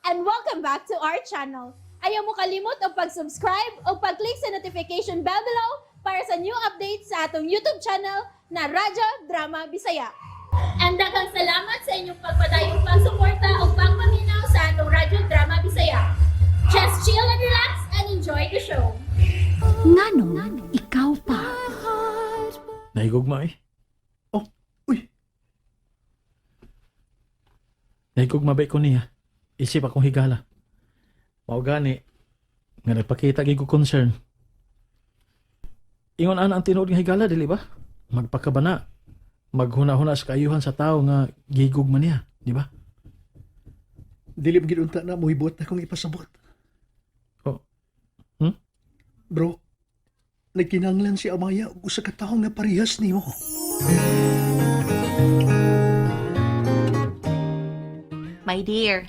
and welcome back to our channel. Ayaw mo kalimot o pag-subscribe o pag-click sa notification bell below para sa new updates sa atong YouTube channel na Radyo Drama Bisaya. And daghang salamat sa inyong pagpadayong pagsuporta o pagpaminaw sa atong Radyo Drama Bisaya. Just chill and relax and enjoy the show. Ngano, ikaw pa. Nahigugma eh. Oh, uy. Nahigugma ba ko niya? Isip akong higala. Mao gani nga nagpakita gyud ko concern. Ingon ana ang tinuod nga higala dili ba? Magpakabana. Maghuna-huna sa kaayuhan sa tao nga gigugma niya, di ba? Dilip ginunta na muhibot na kong ipasabot. Oh. Bro, nagkinanglan si Amaya ug usa ka tawo nga parehas nimo. My dear.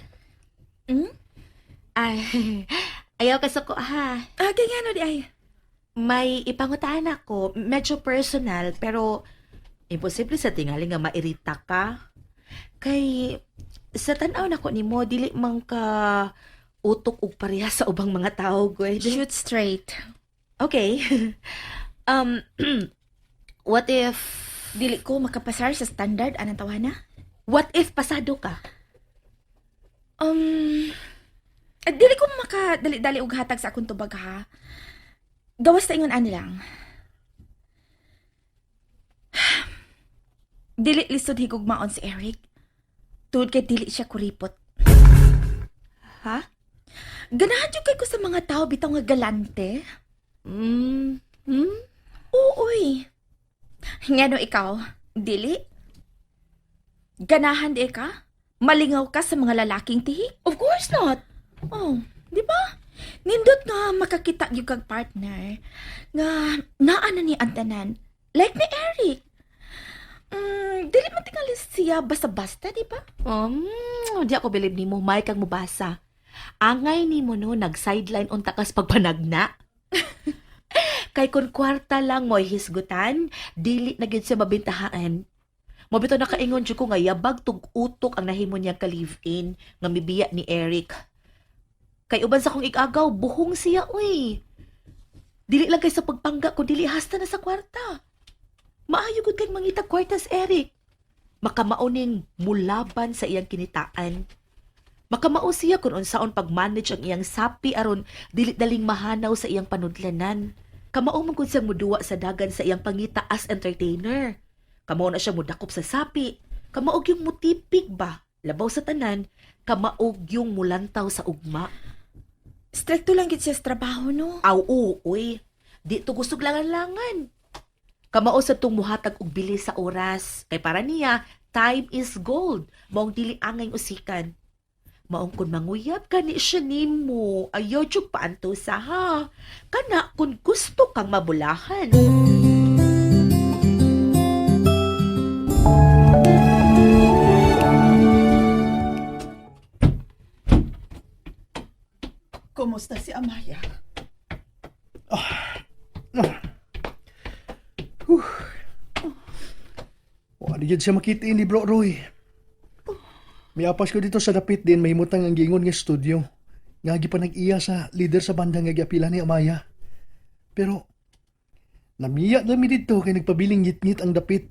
Ay, ayaw ka sa ko ha. Kaya ano di ay? May ipangutaan ako, medyo personal, pero imposible sa tingali nga mairita ka. Kay, sa tanaw na ko ni mo, dili man ka utok ug pareha sa ubang mga tao, gwed. Shoot straight. Okay. What if, Dili ko makapasar sa standard anang tawana? what if pasado ka? Dili ko makadali-dali og hatag sa akong tubag ha. Gawas ta ingon ani lang. Dili lisod higugmaon si Eric. Tuod kay dili siya kuripot. Ha? Ganahan jud kay ko sa mga tao bitaw nga galante. Hmm? Uy. Ngano ikaw? Dili? Ganahan di ka? Malingaw ka sa mga lalaking tihi? Of course not. Oh, di ba? Nindot nga makakita yung kag partner nga naana ni Antanan. Like ni Eric. Dili man tingali siya basta-basta, di ba? Di ako believe ni mo, may kang mubasa. Angay ni mo no, nag-sideline unta kas pagpanagna. Kay kun kwarta lang mo'y hisgutan, dili na gyud siya mabintahaan. Mabito na kaingon jud ko nga yabag tug utok ang nahimo niya ka live-in nga mibiya ni Eric. Kay uban sa kong igagaw, buhong siya uy. Dili lang kay sa pagpangga ko, dili hasta na sa kwarta. Maayo gud kay mangita kwartas Eric. Makamauning mulaban sa iyang kinitaan. Makamao siya kung unsaon pag-manage ang iyang sapi aron dili daling mahanaw sa iyang panudlanan. Kamao man gud siyang muduwa sa dagan sa iyang pangita as entertainer. Kamao na siya mudakop sa sapi. Kamaog yung mutipig ba? Labaw sa tanan, kamaog yung mulantaw sa ugma. Stricto lang gid siya sa trabaho, no? Aw, uy. Di to gustog langan-langan. Kamao sa tung muhatag og bilis sa oras. Kay para niya, time is gold. Maong dili angay usikan. Maong kun manguyab ka ni siya nimo, ayaw tiyog paanto sa ha. Kana kun gusto kang mabulahan. Kumusta si Amaya? Wala gyud siya makita ni Bro Roy. Miapas ko dito sa dapit din mahimutang ang gingon nga studio. Nga gi pa nag-iya sa leader sa banda nga giapila ni Amaya. Pero namiya na mi dito kay nagpabiling ngit-ngit ang dapit.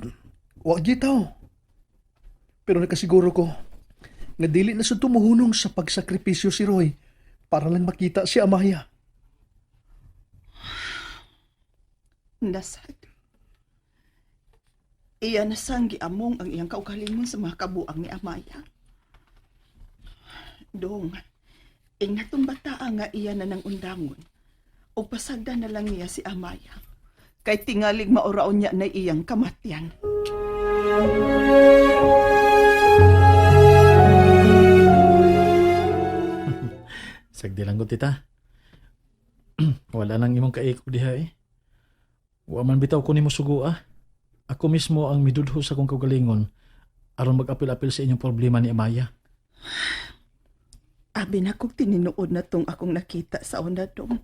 Wa gyud taw. Pero nakasiguro ko nga dili na sa tumuhunong sa pagsakripisyo si Roy para lang makita si Amaya. Nasad. Iya na sang giamong ang iyang kaugalingon sa mga kabuang ni Amaya. Dong, ingatong bata nga iya na ng undangon. O pasagda na lang niya si Amaya. Kay tingalig mauraon niya na iyang kamatyan. Sagdi lang ko tita. Wala nang imong kaikog diha eh. Wa man bitaw ko nimo sugo ah. Ako mismo ang midudho sa kong kaugalingon aron mag-apil-apil sa inyong problema ni Amaya. Abi na kong tininuod na tong akong nakita sa una dong.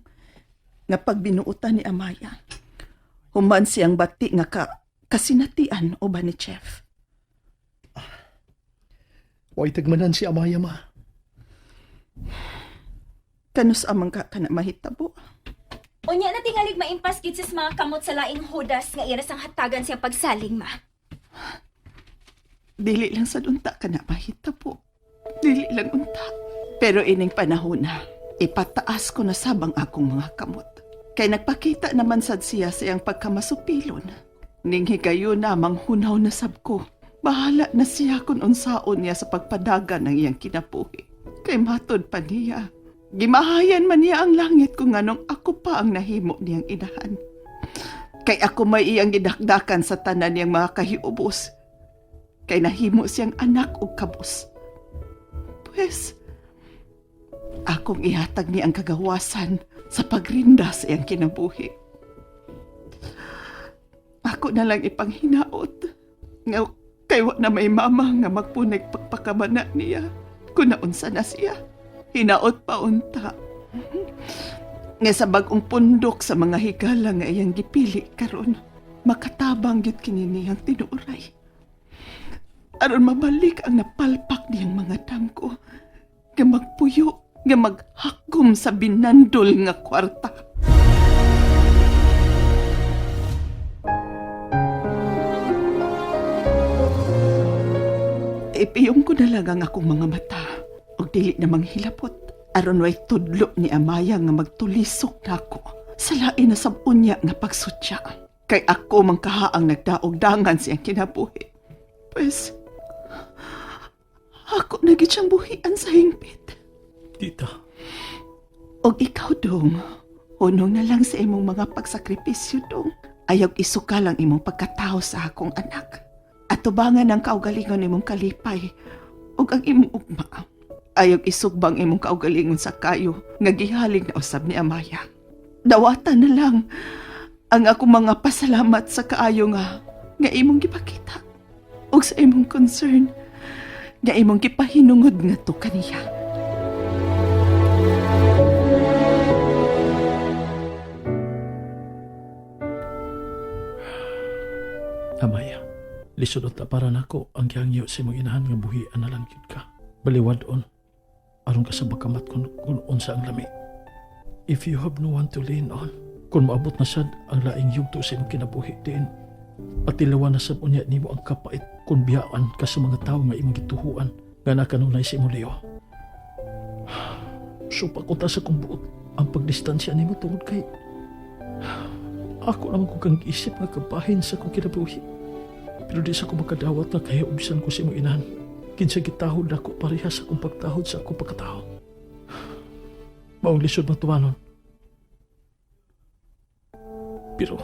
Nga pagbinuutan ni Amaya. Human siyang bati nga kasinatian o ba ni Chef? Way tagmanan si Amaya ma. Kanus amang ka na mahitabo. Unya na tingalig maimpas gid sis mga kamot sa laing hudas nga iras ang hatagan siyang pagsaling ma. Dili lang sa unta ka na mahitabo. Dili lang unta. Pero ining panahon na, ipataas ko na sabang akong mga kamot. Kay nagpakita naman sad siya sa iyang pagkamasupilon. Ning higayon na manghunaw na sab ko. Bahala na siya kung unsaon niya sa pagpadaga ng iyang kinabuhi. Kay matod pa niya. Gimahayan man niya ang langit kung anong ako pa ang nahimo niyang inahan. Kay ako may iyang gidakdakan sa tanan niyang mga kahiubos. Kay nahimo siyang anak o kabos. Pues, akong ihatag niya ang kagawasan sa pagrinda sa iyang kinabuhi. Ako na lang ipanghinaot. Nga kay wa na may mama nga magpunay pagpakamana niya. Kung naunsa na siya. Hinaot pa unta. Nga sa bagong pundok sa mga higala nga iyang gipili karon, makatabang gyud kini niyang tinuray. Aron mabalik ang napalpak niyang mga damgo, nga magpuyo, nga maghakkom sa binandol nga kwarta. Ipiyong ko na lang ang akong mga mata. O dili namang hilapot. Aron way tudlo ni Amaya nga magtulisok na ako sa lain na sabunya nga pagsutya. Kay ako mang kahaang nagdaog-dangan siyang kinabuhi. Pues, ako na gid siyang buhian sa hingpit. Tita, Og ikaw dong, unong na lang sa imong mga pagsakripisyo dong. Ayaw isuka lang imong pagkatao sa akong anak. At tubangan ang kaugalingon imong kalipay ug ang imong ugma. Ayaw isugbang imong kaugalingon sa kayo nga gihaling na usab ni Amaya. Dawatan na lang ang ako mga pasalamat sa kaayo nga imong gipakita ug sa imong concern nga imong gipahinungod nga to kaniya. Amaya, lisod at para nako ang gihangyo sa imong inahan nga buhian na lang yun ka. Baliwad-on, aron ka sa bakamat kung unsa ang lami. If you have no one to lean on, kung maabot na sad ang laing yugto sa imong kinabuhi din, patilawan na sa unya nimo ang kapait kung biyaan ka sa mga tao nga imong gituhuan nga nakanunay sa imong liyo. So pakunta sa kong buot ang pagdistansya nimo tungod kay ako naman ko kang isip nga kabahin sa kong kinabuhi. Pero di sa ko makadawat na kaya ubisan ko sa imong inahan. Kinsa gitahod ako pareha sa akong pagtahod sa akong pagkatao. Maong lisod matumanon. Pero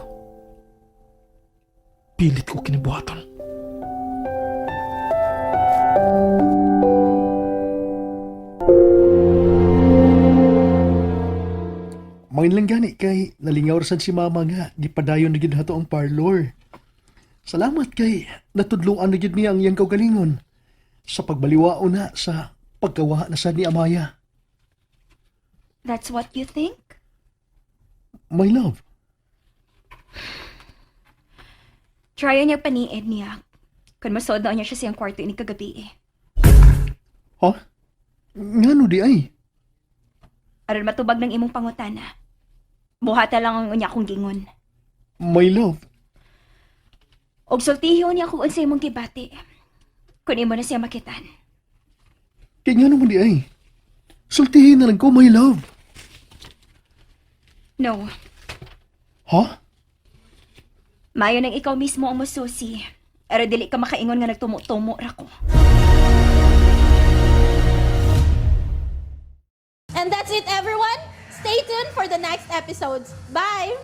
pilit ko kinibuhaton. Mangin lang gani kay nalingaw rasan si mama nga gipadayon na gid hato ang parlor. Salamat kay natudloan na gid niya ang iyang kaugalingon sa pagbaliwao na sa pagkawa na sad ni Amaya. That's what you think? My love, Try niya paniid niya. Kung masod na niya siya siyang kwarto ini kagabi eh. ha? Ngano di ay? Aron matubag ng imong pangutana. Buhata lang ang unya kong gingon. My love, Og sultiho niya kung unsa imong gibati. Kung imo na siya makitan. kay ngano mo di ay? Sultihin na lang ko, my love. No, Ha? mayo nang ikaw mismo ang masusi. Pero dili ka makaingon nga nagtumo-tumo ra ko. And that's it, everyone. Stay tuned for the next episodes. Bye!